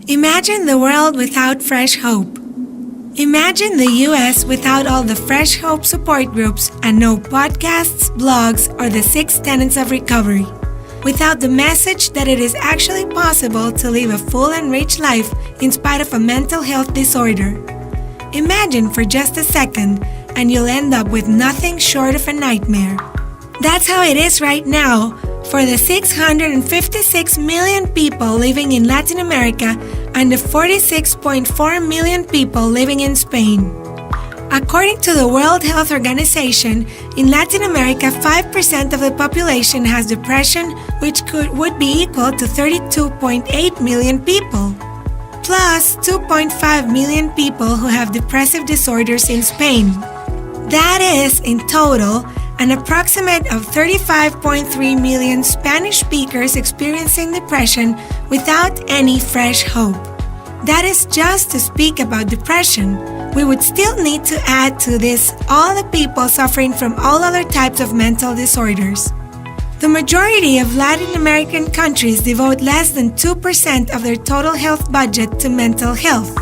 Imagine the world without Fresh Hope. Imagine the US without all the Fresh Hope support groups and no podcasts, blogs, or the 6 tenets of recovery. Without the message that it is actually possible to live a full and rich life in spite of a mental health disorder. Imagine for just a second, and you'll end up with nothing short of a nightmare. That's how it is right now for the 656 million people living in Latin America and the 46.4 million people living in Spain. According to the World Health Organization, in Latin America, 5% of the population has depression, which would be equal to 32.8 million people, plus 2.5 million people who have depressive disorders in Spain. That is, in total, an approximate of 35.3 million Spanish speakers experiencing depression without any fresh hope. That is just to speak about depression. We would still need to add to this all the people suffering from all other types of mental disorders. The majority of Latin American countries devote less than 2% of their total health budget to mental health.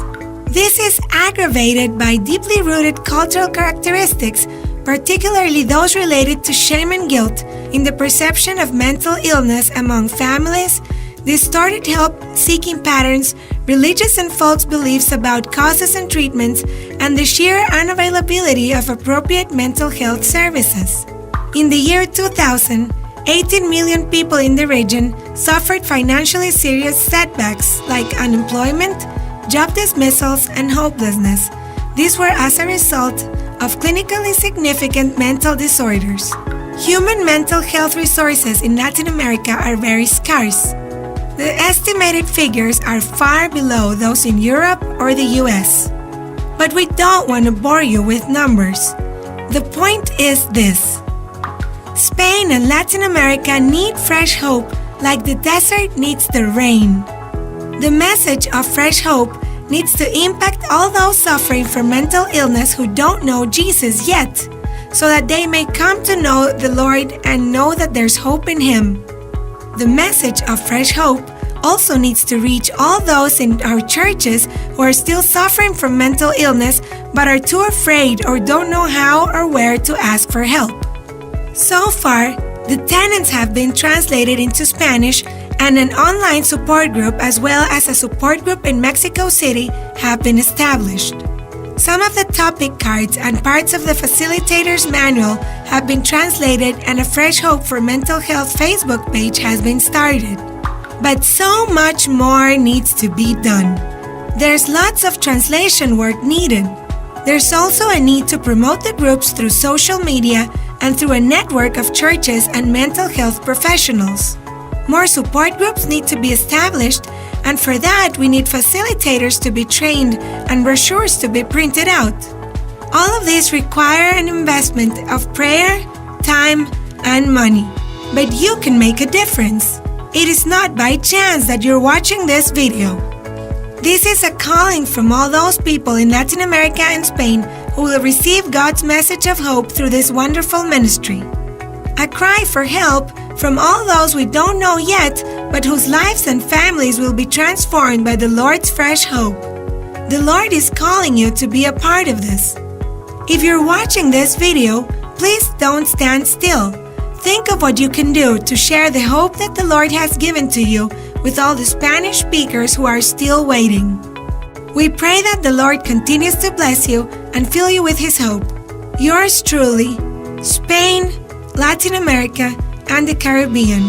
This is aggravated by deeply rooted cultural characteristics, particularly those related to shame and guilt in the perception of mental illness among families, distorted help-seeking patterns, religious and false beliefs about causes and treatments, and the sheer unavailability of appropriate mental health services. In the year 2000, 18 million people in the region suffered financially serious setbacks like unemployment, job dismissals, and hopelessness. These were as a result of clinically significant mental disorders. Human mental health resources in Latin America are very scarce. The estimated figures are far below those in Europe or the US. But we don't want to bore you with numbers. The point is this: Spain and Latin America need fresh hope like the desert needs the rain. The message of fresh hope needs to impact all those suffering from mental illness who don't know Jesus yet, so that they may come to know the Lord and know that there's hope in Him. The message of fresh hope also needs to reach all those in our churches who are still suffering from mental illness but are too afraid or don't know how or where to ask for help. So far, the tenets have been translated into Spanish, and an online support group as well as a support group in Mexico City have been established. Some of the topic cards and parts of the facilitator's manual have been translated, and a Fresh Hope for Mental Health Facebook page has been started. But so much more needs to be done. There's lots of translation work needed. There's also a need to promote the groups through social media and through a network of churches and mental health professionals. More support groups need to be established, and for that we need facilitators to be trained and brochures to be printed out. All of these require an investment of prayer, time, and money. But you can make a difference. It is not by chance that you're watching this video. This is a calling from all those people in Latin America and Spain who will receive God's message of hope through this wonderful ministry. A cry for help from all those we don't know yet, but whose lives and families will be transformed by the Lord's fresh hope. The Lord is calling you to be a part of this. If you're watching this video, please don't stand still. Think of what you can do to share the hope that the Lord has given to you with all the Spanish speakers who are still waiting. We pray that the Lord continues to bless you and fill you with His hope. Yours truly, Spain, Latin America, and the Caribbean.